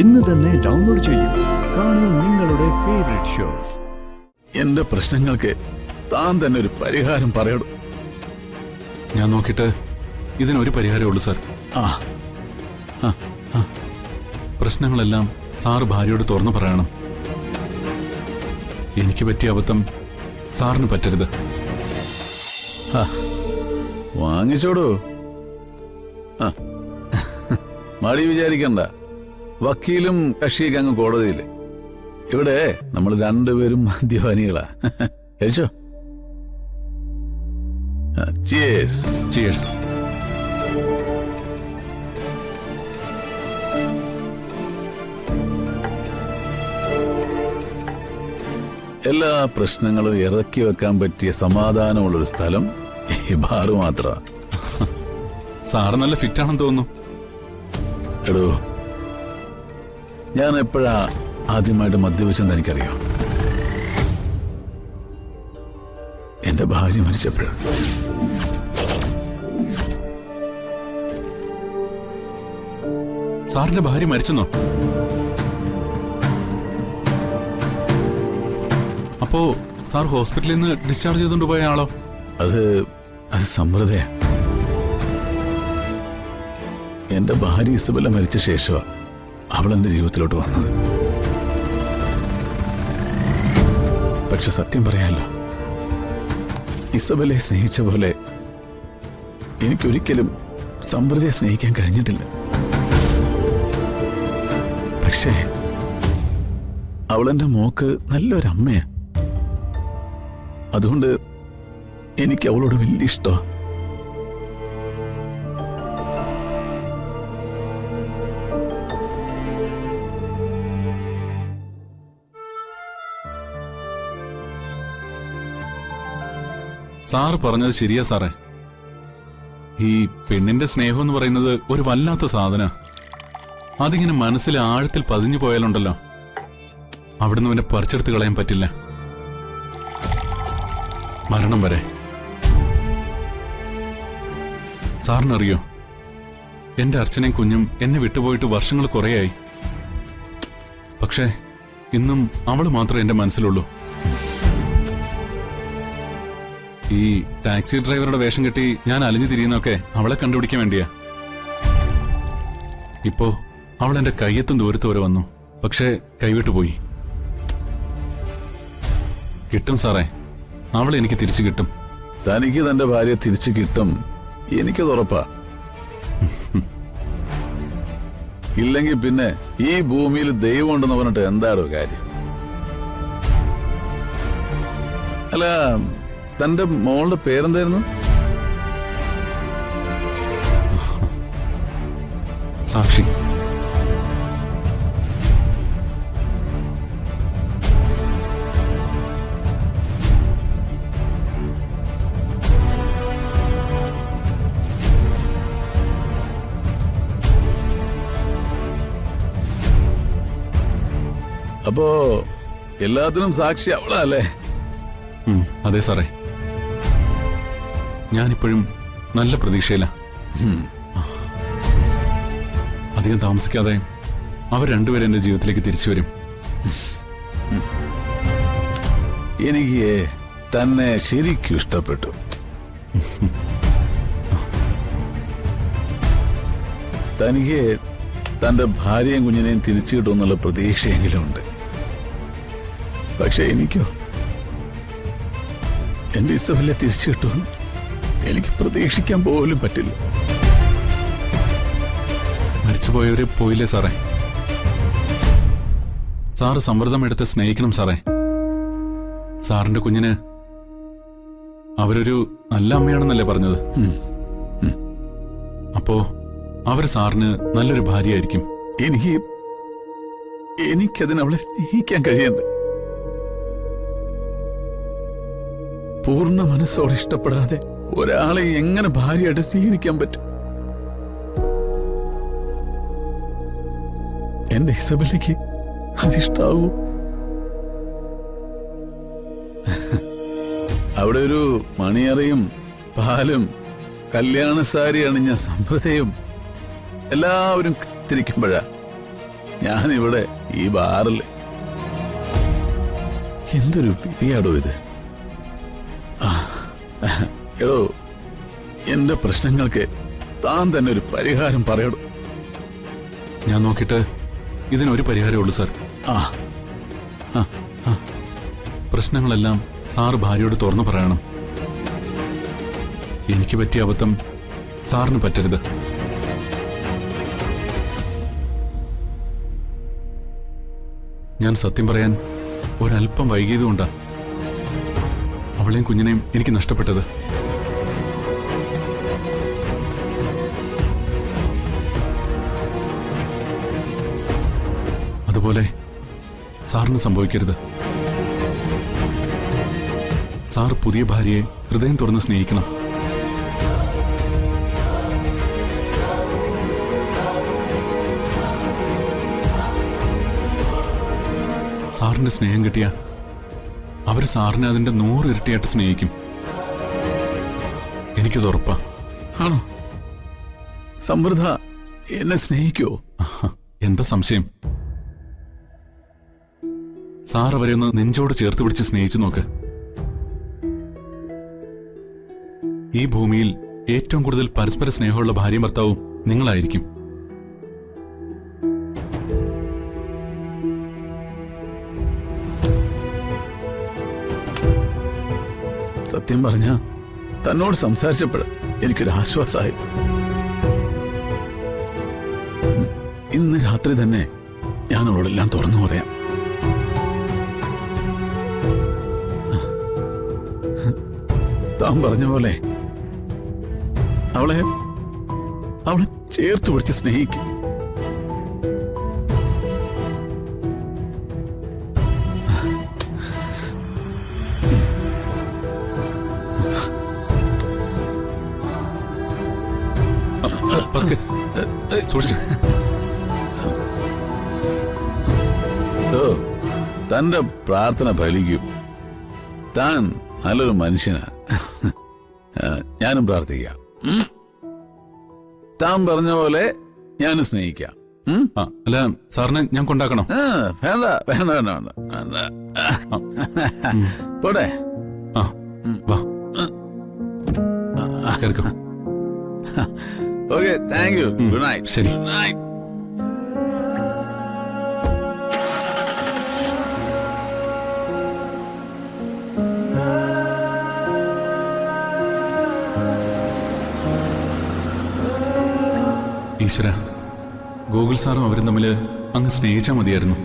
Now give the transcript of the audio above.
ഇന്ന് തന്നെ ഡൗൺലോഡ് ചെയ്യൂ. കാണൂ നിങ്ങളുടെ ഫേവറേറ്റ് ഷോസ്. എന്റെ പ്രശ്നങ്ങൾക്ക് താൻ തന്നെ ഒരു പരിഹാരം പറയണം. ഞാൻ നോക്കിയിട്ട് ഇതിനൊരു പരിഹാരമേ ഉള്ളൂ സാർ. പ്രശ്നങ്ങളെല്ലാം സാറ് ഭാര്യയോട് തുറന്നു പറയണം. എനിക്ക് പറ്റിയ അബദ്ധം സാറിന് പറ്റരുത്. വാങ്ങിച്ചോടൂ. മടി വിചാരിക്കണ്ട. വക്കീലും കക്ഷിയൊക്കെ അങ്ങ് കോടതിയില്. ഇവിടെ നമ്മൾ രണ്ടുപേരും മദ്യപാനികളാ. കഴിച്ചോ? ചിയേഴ്സ്. ചിയേഴ്സ്. എല്ലാ പ്രശ്നങ്ങളും ഇറക്കി വെക്കാൻ പറ്റിയ സമാധാനമുള്ളൊരു സ്ഥലം ഈ ബാറ് മാത്രമാ. സാറ് നല്ല ഫിറ്റാണെന്ന് തോന്നുന്നു. എടോ, ഞാൻ എപ്പോഴാ ആദ്യമായിട്ട് മദ്യപിച്ചെന്ന് എനിക്കറിയാം. എന്റെ ഭാര്യ മരിച്ചപ്പോഴാണ്. സാറിന്റെ ഭാര്യ മരിച്ചെന്നോ? അപ്പോ സാർ ഹോസ്പിറ്റലിൽ നിന്ന് ഡിസ്ചാർജ് ചെയ്തുകൊണ്ട് പോയ ആളോ? അത് സമ്പ്രദായ. എന്റെ ഭാര്യ ഇസബെല്ല മരിച്ച ശേഷമാണ് അവൾ എന്റെ ജീവിതത്തിലോട്ട് വന്നത്. പക്ഷെ സത്യം പറയാലോ, ഇസബെല്ലയെ സ്നേഹിച്ച പോലെ എനിക്കൊരിക്കലും സമ്പ്രദയെ സ്നേഹിക്കാൻ കഴിഞ്ഞിട്ടില്ല. പക്ഷേ അവളെന്റെ മോക്ക് നല്ലൊരമ്മയാ. അതുകൊണ്ട് എനിക്ക് അവളോട് വലിയ ഇഷ്ടമാണ്. സാറ് പറഞ്ഞത് ശരിയാ സാറേ. ഈ പെണ്ണിന്റെ സ്നേഹം എന്ന് പറയുന്നത് ഒരു വല്ലാത്ത സാധന. അതിങ്ങനെ മനസ്സിൽ ആഴത്തിൽ പതിഞ്ഞു പോയാലുണ്ടല്ലോ, അവിടുന്ന് പിന്നെ പറിച്ചെടുത്ത് കളയാൻ പറ്റില്ല, മരണം വരെ. സാറിനറിയോ, എന്റെ അർച്ചനയും കുഞ്ഞും എന്നെ വിട്ടുപോയിട്ട് വർഷങ്ങൾ കുറേയായി. പക്ഷേ ഇന്നും അവള് മാത്രമേ എന്റെ മനസ്സിലുള്ളൂ. ഈ ടാക്സി ഡ്രൈവറുടെ വേഷം കെട്ടി ഞാൻ അലിഞ്ഞു തിരിയുന്നൊക്കെ അവളെ കണ്ടുപിടിക്കാൻ വേണ്ടിയാ. ഇപ്പോ അവൾ എന്റെ കയ്യെത്തും ദൂരത്ത് വരെ വന്നു. പക്ഷേ കൈവിട്ടുപോയി. കിട്ടും സാറേ, അവളെ എനിക്ക് തിരിച്ചു കിട്ടും. തനിക്ക് തന്റെ ഭാര്യ തിരിച്ചു കിട്ടും, എനിക്കത് ഉറപ്പാ. ഇല്ലെങ്കിൽ പിന്നെ ഈ ഭൂമിയിൽ ദൈവം ഉണ്ടെന്ന് പറഞ്ഞിട്ട് എന്താണോ കാര്യം? അല്ല, തന്റെ മോളുടെ പേരെന്തായിരുന്നു? സാക്ഷി. അപ്പോ എല്ലാത്തിനും സാക്ഷി അവളല്ലേ? അതെ സാറേ, ഞാനിപ്പോഴും നല്ല പ്രതീക്ഷയില്ല. അധികം താമസിക്കാതെ അവർ രണ്ടുപേരും എന്റെ ജീവിതത്തിലേക്ക് തിരിച്ചു വരും. എനിക്ക് തന്നെ ശരിക്കും ഇഷ്ടപ്പെട്ടു. തനിക്ക് തന്റെ ഭാര്യയും കുഞ്ഞിനെയും തിരിച്ചു കിട്ടുമെന്നുള്ള പ്രതീക്ഷയെങ്കിലും ഉണ്ട്. പക്ഷെ എനിക്കോ എന്റെ ഇസബെല്ല തിരിച്ചു കിട്ടുമെന്ന് എനിക്ക് പ്രതീക്ഷിക്കാൻ പോലും പറ്റില്ല. മരിച്ചുപോയവര് പോയില്ലേ സാറേ? സാറ് സമ്മർദ്ദം എടുത്ത് സ്നേഹിക്കണം സാറേ. സാറിന്റെ കുഞ്ഞിന് അവരൊരു നല്ല അമ്മയാണെന്നല്ലേ പറഞ്ഞത്? അപ്പോ അവര് സാറിന് നല്ലൊരു ഭാര്യയായിരിക്കും. എനിക്കതിനവളെ സ്നേഹിക്കാൻ കഴിയണ്ട. പൂർണ്ണ മനസ്സോടെ ഇഷ്ടപ്പെടാതെ ഒരാളെ എങ്ങനെ ഭാര്യയായിട്ട് സ്വീകരിക്കാൻ പറ്റും? എന്റെ ഇസബെല്ലയ്ക്ക് അതിഷ്ടാവൂ? അവിടെ ഒരു മണിയറയും പാലും കല്യാണ സാരി അണിഞ്ഞ സമ്പ്രദയും എല്ലാവരും കാത്തിരിക്കുമ്പോഴാ ഞാനിവിടെ ഈ ബാറിൽ. എന്തൊരു വിധിയാടോ ഇത്. എടോ, എന്റെ പ്രശ്നങ്ങൾക്ക് താൻ തന്നെ ഒരു പരിഹാരം പറയടോ. ഞാൻ നോക്കിയിട്ട് ഇതിനൊരു പരിഹാരമേ ഉള്ളൂ സാർ. ആ പ്രശ്നങ്ങളെല്ലാം സാറ് ഭാര്യയോട് തുറന്നു പറയണം. എനിക്ക് പറ്റിയ അബദ്ധം സാറിന് പറ്റരുത്. ഞാൻ സത്യം പറയാൻ ഒരല്പം വൈകിയതുകൊണ്ടാ അവളെയും കുഞ്ഞിനെയും എനിക്ക് നഷ്ടപ്പെട്ടത്. അതുപോലെ സാറിന് സംഭവിക്കരുത്. സാർ പുതിയ ഭാര്യയെ ഹൃദയം തുറന്ന് സ്നേഹിക്കണം. സാറിന്റെ സ്നേഹം കിട്ടിയ അവർ സാറിനെ അതിന്റെ 100 ഇരട്ടിയായിട്ട് സ്നേഹിക്കും. എനിക്കത് ഉറപ്പാ. ആണോ? സമൃദ്ധ എന്നെ സ്നേഹിക്കോ? എന്താ സംശയം? സാർ അവരെ ഒന്ന് നെഞ്ചോട് ചേർത്ത് പിടിച്ച് സ്നേഹിച്ചു നോക്ക്. ഈ ഭൂമിയിൽ ഏറ്റവും കൂടുതൽ പരസ്പര സ്നേഹമുള്ള ഭാര്യയും ഭർത്താവും നിങ്ങളായിരിക്കും. സത്യം പറഞ്ഞ തന്നോട് സംസാരിച്ചപ്പോൾ എനിക്കൊരു ആശ്വാസമായി. ഇന്ന് രാത്രി തന്നെ ഞാൻ അവളോടെല്ലാം തുറന്നു പറയാം. താൻ പറഞ്ഞ പോലെ അവളെ ചേർത്ത് പിടിച്ച് സ്നേഹിക്കും. ഓ, തന്റെ പ്രാർത്ഥന ഫലിക്കും. താൻ നല്ലൊരു മനുഷ്യനാ. ഞാനും പ്രാർത്ഥിക്കാം. താൻ പറഞ്ഞ പോലെ ഞാനും സ്നേഹിക്കാം. അല്ല, സാറിനെ ഞാൻ കൊണ്ടാക്കണം? വേണ്ട വേണ്ട വേണ്ട വേണ്ട. പോട്ടെ. Okay, thank you. Good night. ശരി. Good night. ഈശ്വര, ഗോകുൽ സാറും അവരും തമ്മിൽ അങ്ങ് സ്നേഹിച്ചാൽ മതിയായിരുന്നു.